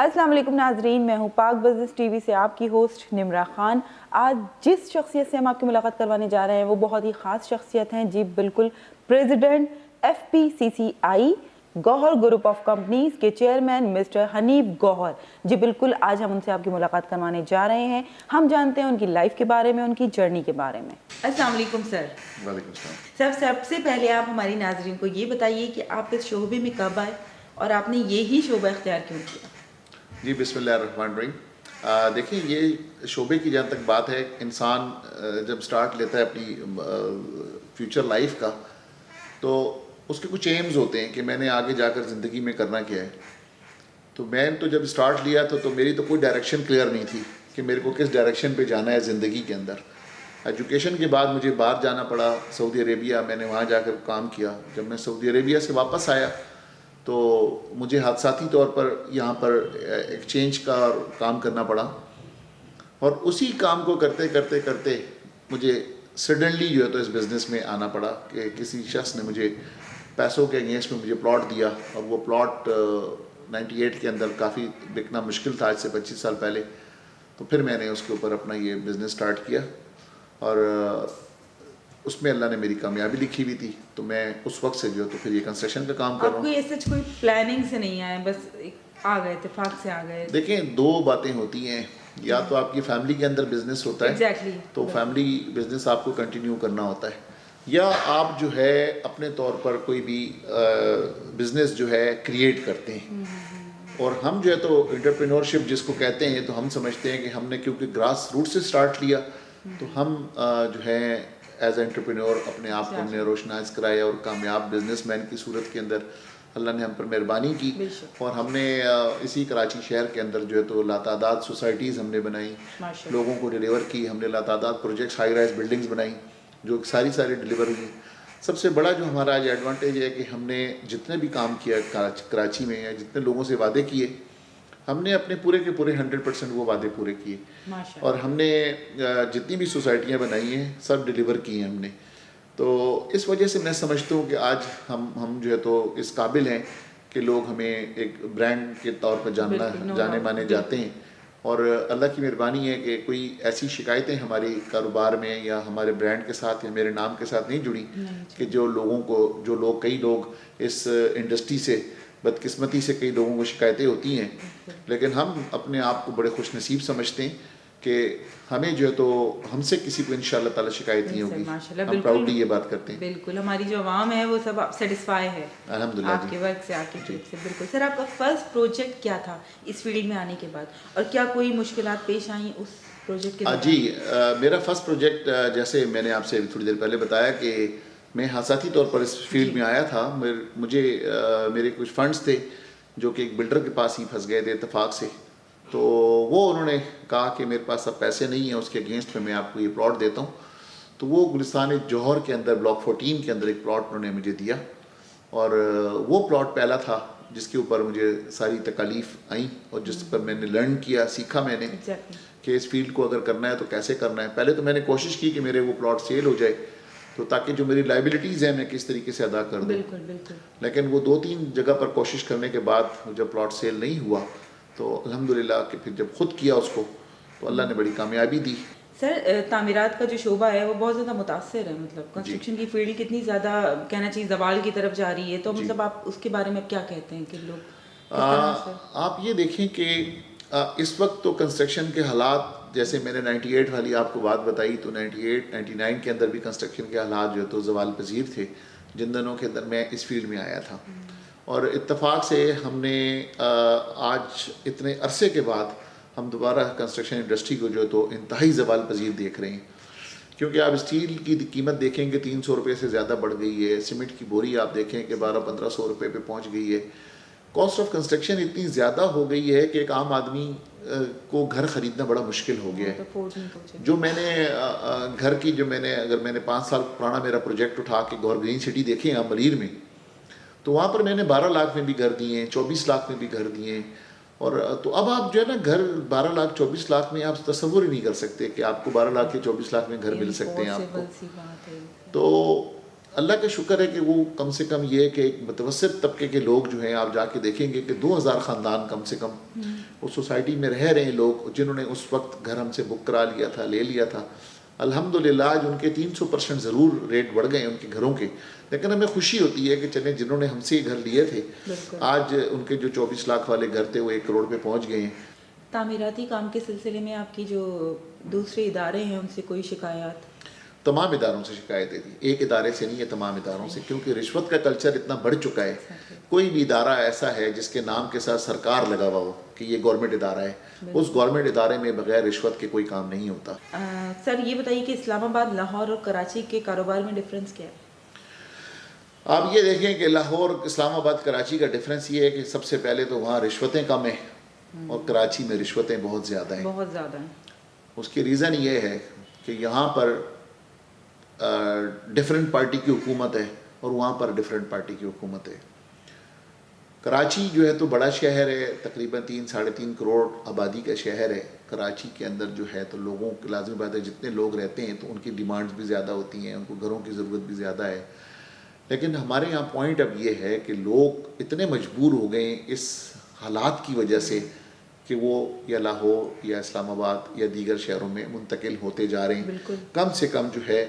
अस्सलाम वालेकुम नाजरीन, मैं हूँ पाक बिजनेस टीवी से आपकी होस्ट निमरा खान। आज जिस शख्सियत से हम आपकी मुलाकात करवाने जा रहे हैं वो बहुत ही ख़ास शख्सियत हैं जी, बिल्कुल। President FPCCI Gohar group of companies के चेयरमैन मिस्टर हनीफ गौहर जी, बिल्कुल। आज हम उनसे आपकी मुलाकात करवाने जा रहे हैं। हम जानते हैं उनकी लाइफ के बारे में, उनकी जर्नी के बारे में। अस्सलाम वालेकुम सर। वालेकुम सलाम। सर, सबसे पहले आप हमारी नाजरीन को ये बताइए कि आप इस शोबे में कब आए और आपने यही शोबा इख्तियार क्यों किया? जी, बिस्मिल्लाहिर्रहमानिर्रहीम। देखिए, ये शोबे की जहाँ तक बात है, इंसान जब स्टार्ट लेता है अपनी फ्यूचर लाइफ का, तो उसके कुछ एम्स होते हैं कि मैंने आगे जाकर ज़िंदगी में करना क्या है। तो मैं तो जब स्टार्ट लिया तो मेरी तो कोई डायरेक्शन क्लियर नहीं थी कि मेरे को किस डायरेक्शन पे जाना है ज़िंदगी के अंदर। एजुकेशन के बाद मुझे बाहर जाना पड़ा, सऊदी अरेबिया। मैंने वहाँ जाकर काम किया। जब मैं सऊदी अरेबिया से वापस आया तो मुझे हादसाती तौर पर यहाँ पर एक्सचेंज का काम करना पड़ा, और उसी काम को करते करते करते मुझे सडनली जो है तो इस बिज़नेस में आना पड़ा कि किसी शख्स ने मुझे पैसों के अगेंस्ट में मुझे प्लॉट दिया, और वो प्लॉट 98 के अंदर काफ़ी बिकना मुश्किल था, आज से 25 साल पहले। तो फिर मैंने उसके ऊपर अपना ये बिज़नेस स्टार्ट किया, और उसमें अल्लाह ने मेरी कामयाबी लिखी हुई थी। तो मैं उस वक्त से जो है तो फिर ये कंस्ट्रक्शन का काम कर रहा हूँ। आपको ऐसा कोई प्लानिंग से नहीं आया, बस आ गए, इत्तेफाक से आ गए? देखें, दो बातें होती हैं, या तो आपकी फैमिली के अंदर बिजनेस होता है, Exactly. तो फैमिली बिजनेस आपको कंटिन्यू करना होता है, या आप जो है अपने तौर पर कोई भी बिजनेस जो है क्रिएट करते हैं। और हम जो है तो एंटरप्रेन्योरशिप जिसको कहते हैं, तो हम समझते हैं कि हमने क्योंकि ग्रास रूट से स्टार्ट लिया, तो हम जो है एज एंटरप्रेन्योर अपने आप को हमने रोशनाइज कराया, और कामयाब बिजनेसमैन की सूरत के अंदर अल्लाह ने हम पर मेहरबानी की। और हमने इसी कराची शहर के अंदर जो है तो लातादाद सोसाइटीज़ हमने बनाई, लोगों को डिलीवर की। हमने लातादाद प्रोजेक्ट्स, हाई राइज बिल्डिंग्स बनाई जो सारी डिलीवर हुई। सबसे बड़ा जो हमारा आज एडवांटेज है कि हमने जितने भी काम किया कराची में, या जितने लोगों से वादे किए, हमने अपने पूरे के पूरे 100% वो वादे पूरे किए। और हमने जितनी भी सोसाइटियाँ बनाई हैं सब डिलीवर की हैं हमने। तो इस वजह से मैं समझता हूँ कि आज हम जो है तो इस काबिल हैं कि लोग हमें एक ब्रांड के तौर पर जाने माने जाते हैं। और अल्लाह की मेहरबानी है कि कोई ऐसी शिकायतें हमारे कारोबार में या हमारे ब्रांड के साथ या मेरे नाम के साथ नहीं जुड़ी कि कई लोग इस इंडस्ट्री से बदकिस्मती से कई लोगों को शिकायतें होती हैं, लेकिन हम अपने आप को बड़े खुश नसीब समझते हैं कि हमें जो है तो हमसे किसी को इंशाअल्लाह ताला शिकायत नहीं होगी। हम प्राउडली ये बात करते हैं। बिल्कुल, हमारी जो आवाम है वो सब सेटिस्फाई है अल्हम्दुलिल्लाह आपके वर्क से, आपके ट्रिप से। बिल्कुल सर, आपका फर्स्ट प्रोजेक्ट क्या था इस फील्ड में आने के बाद, और क्या कोई मुश्किलात पेश आई उस प्रोजेक्ट के दौरान? जी, मेरा फर्स्ट प्रोजेक्ट, जैसे मैंने आपसे थोड़ी देर पहले बताया कि मैं हादसाती तौर पर इस फील्ड में आया था। मुझे मेरे कुछ फंड्स थे जो कि एक बिल्डर के पास ही फंस गए थे इत्तेफाक से। तो वो उन्होंने कहा कि मेरे पास अब पैसे नहीं हैं, उसके अगेंस्ट में मैं आपको ये प्लॉट देता हूँ। तो वो गुलिस्तान जौहर के अंदर ब्लॉक 14 के अंदर एक प्लॉट उन्होंने मुझे दिया, और वो प्लॉट पहला था जिसके ऊपर मुझे सारी तकालीफ आई, और जिस पर मैंने लर्न किया, सीखा मैंने कि इस फील्ड को अगर करना है तो कैसे करना है। पहले तो मैंने कोशिश की कि मेरे वो प्लॉट सेल हो जाए, तो ताकि जो मेरी लाइबिलिटीज़ हैं मैं किस तरीके से अदा कर दूँ। बिल्कुल। लेकिन वो 2-3 जगह पर कोशिश करने के बाद जब प्लॉट सेल नहीं हुआ, तो अल्हम्दुलिल्लाह कि फिर जब खुद किया उसको, तो अल्लाह ने बड़ी कामयाबी दी। सर, तामीरात का जो शोबा है वो बहुत ज़्यादा मुतासर है, मतलब कंस्ट्रक्शन की फील्ड कितनी ज़्यादा कहना चाहिए ज़वाल की तरफ जा रही है, तो मतलब आप उसके बारे में क्या कहते हैं कि लोग आप ये देखें कि इस वक्त तो कंस्ट्रक्शन के हालात, जैसे मैंने 98 वाली आपको बात बताई, तो 98-99 के अंदर भी कंस्ट्रक्शन के हालात जो तो ज़वाल पजीर थे जिन दिनों के अंदर मैं इस फील्ड में आया था। और इत्तेफाक से हमने आज इतने अरसे के बाद हम दोबारा कंस्ट्रक्शन इंडस्ट्री को जो तो इंतहाई ज़वाल पजीर देख रहे हैं, क्योंकि आप स्टील की कीमत देखेंगे 300 रुपये से ज़्यादा बढ़ गई है। सीमेंट की बोरी आप देखें कि 1200-1500 रुपये पे पहुँच गई है। कॉस्ट ऑफ कंस्ट्रक्शन इतनी ज़्यादा हो गई है कि एक आम आदमी को घर ख़रीदना बड़ा मुश्किल हो गया है। जो मैंने घर की अगर मैंने 5 साल पुराना मेरा प्रोजेक्ट उठा के गौर ग्रीन सिटी देखें आप मरीर में, तो वहाँ पर मैंने 12 लाख में भी घर दिए हैं, 24 लाख में भी घर दिए हैं। और तो अब आप जो है ना, घर 12 लाख 24 लाख में आप तसव्वुर ही नहीं कर सकते कि आपको 12 लाख या 24 लाख में घर मिल सकते हैं आपको। तो اللہ کا شکر ہے کہ وہ کم سے کم یہ ہے کہ ایک متوسط طبقے کے لوگ جو ہیں آپ جا کے دیکھیں گے کہ 2000 خاندان کم سے کم اس سوسائٹی میں رہ رہے ہیں لوگ جنہوں نے اس وقت گھر ہم سے بک کرا لیا تھا, لے لیا تھا. الحمدللہ آج ان کے 300% ضرور ریٹ بڑھ گئے ہیں ان کے گھروں کے, لیکن ہمیں خوشی ہوتی ہے کہ چلیں جنہوں نے ہم سے یہ گھر لیے تھے آج ان کے جو 24 لاکھ والے گھر تھے وہ 1 کروڑ پہ پہنچ گئے ہیں. تعمیراتی کام کے سلسلے میں آپ کی جو دوسرے ادارے ہیں ان سے کوئی شکایات؟ تمام اداروں سے شکایتیں تھیں, ایک ادارے سے نہیں ہے, تمام اداروں سے, کیونکہ رشوت کا کلچر اتنا بڑھ چکا ہے. کوئی بھی ادارہ ایسا ہے جس کے نام کے ساتھ سرکار لگا ہوا ہو کہ یہ گورنمنٹ ادارہ ہے, اس گورنمنٹ ادارے میں بغیر رشوت کے کوئی کام نہیں ہوتا. سر یہ بتائیے کہ اسلام آباد, لاہور اور کراچی کے کاروبار میں ڈفرینس کیا ہے؟ آپ یہ دیکھیں کہ لاہور, اسلام آباد, کراچی کا ڈفرینس یہ ہے کہ سب سے پہلے تو وہاں رشوتیں کم ہیں اور کراچی میں رشوتیں بہت زیادہ ہیں. بہت زیادہ ہیں. اس کی ریزن یہ ہے کہ یہاں پر ڈفرینٹ پارٹی کی حکومت ہے اور وہاں پر ڈفرینٹ پارٹی کی حکومت ہے. کراچی جو ہے تو بڑا شہر ہے, تقریباً 3-3.5 کروڑ آبادی کا شہر ہے. کراچی کے اندر جو ہے تو لوگوں کی لازمی بات ہے جتنے لوگ رہتے ہیں تو ان کی ڈیمانڈز بھی زیادہ ہوتی ہیں, ان کو گھروں کی ضرورت بھی زیادہ ہے. لیکن ہمارے یہاں پوائنٹ اب یہ ہے کہ لوگ اتنے مجبور ہو گئے ہیں اس حالات کی وجہ سے کہ وہ یا لاہور یا اسلام آباد یا دیگر شہروں میں منتقل ہوتے جا رہے ہیں. کم سے کم جو ہے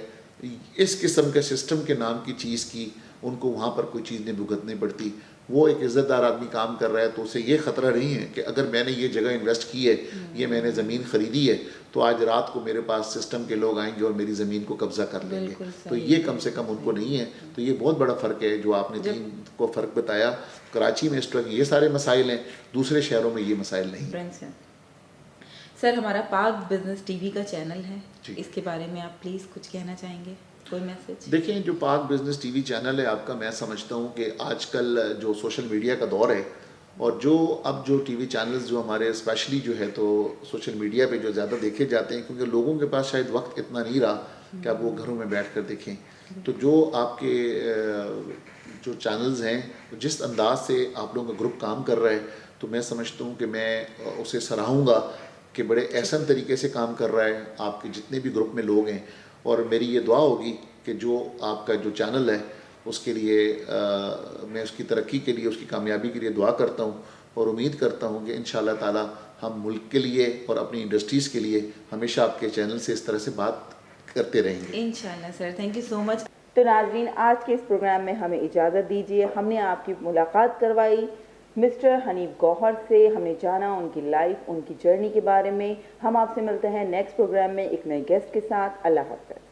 اس قسم کے سسٹم کے نام کی چیز کی ان کو وہاں پر کوئی چیز نہیں بھگتنی پڑتی. وہ ایک عزت دار آدمی کام کر رہا ہے تو اسے یہ خطرہ نہیں ہے کہ اگر میں نے یہ جگہ انویسٹ کی ہے, یہ میں نے زمین خریدی ہے, تو آج رات کو میرے پاس سسٹم کے لوگ آئیں گے اور میری زمین کو قبضہ کر لیں گے. تو یہ کم سے کم ان کو نہیں ہے. تو یہ بہت بڑا فرق ہے جو آپ نے 3 کو فرق بتایا. کراچی میں اس وقت یہ سارے مسائل ہیں, دوسرے شہروں میں یہ مسائل نہیں. سر ہمارا پاک بزنس ٹی وی کا چینل ہے, اس کے بارے میں آپ پلیز کچھ کہنا چاہیں گے, کوئی میسج؟ دیکھیں جو پاک بزنس ٹی وی چینل ہے آپ کا, میں سمجھتا ہوں کہ آج کل جو سوشل میڈیا کا دور ہے اور جو اب جو ٹی وی چینلز جو ہمارے اسپیشلی جو ہے تو سوشل میڈیا پہ جو زیادہ دیکھے جاتے ہیں, کیونکہ لوگوں کے پاس شاید وقت اتنا نہیں رہا کہ آپ وہ گھروں میں بیٹھ کر دیکھیں. تو جو آپ کے جو چینلز ہیں جس انداز سے آپ لوگوں کا گروپ کام کر رہا ہے, تو میں سمجھتا ہوں کہ میں اسے سراہوں گا کہ بڑے احسن طریقے سے کام کر رہا ہے آپ کے جتنے بھی گروپ میں لوگ ہیں. اور میری یہ دعا ہوگی کہ جو آپ کا جو چینل ہے اس کے لیے میں اس کی ترقی کے لیے, اس کی کامیابی کے لیے دعا کرتا ہوں اور امید کرتا ہوں کہ انشاءاللہ تعالی ہم ملک کے لیے اور اپنی انڈسٹریز کے لیے ہمیشہ آپ کے چینل سے اس طرح سے بات کرتے رہیں گے. انشاءاللہ سر, تھینک یو سو مچ. تو ناظرین آج کے اس پروگرام میں ہمیں اجازت دیجیے. ہم نے آپ کی ملاقات کروائی مسٹر حنیف گوہر سے, ہم نے جانا ان کی لائف, ان کی جرنی کے بارے میں. ہم آپ سے ملتے ہیں نیکسٹ پروگرام میں ایک نئے گیسٹ کے ساتھ. اللہ حافظ.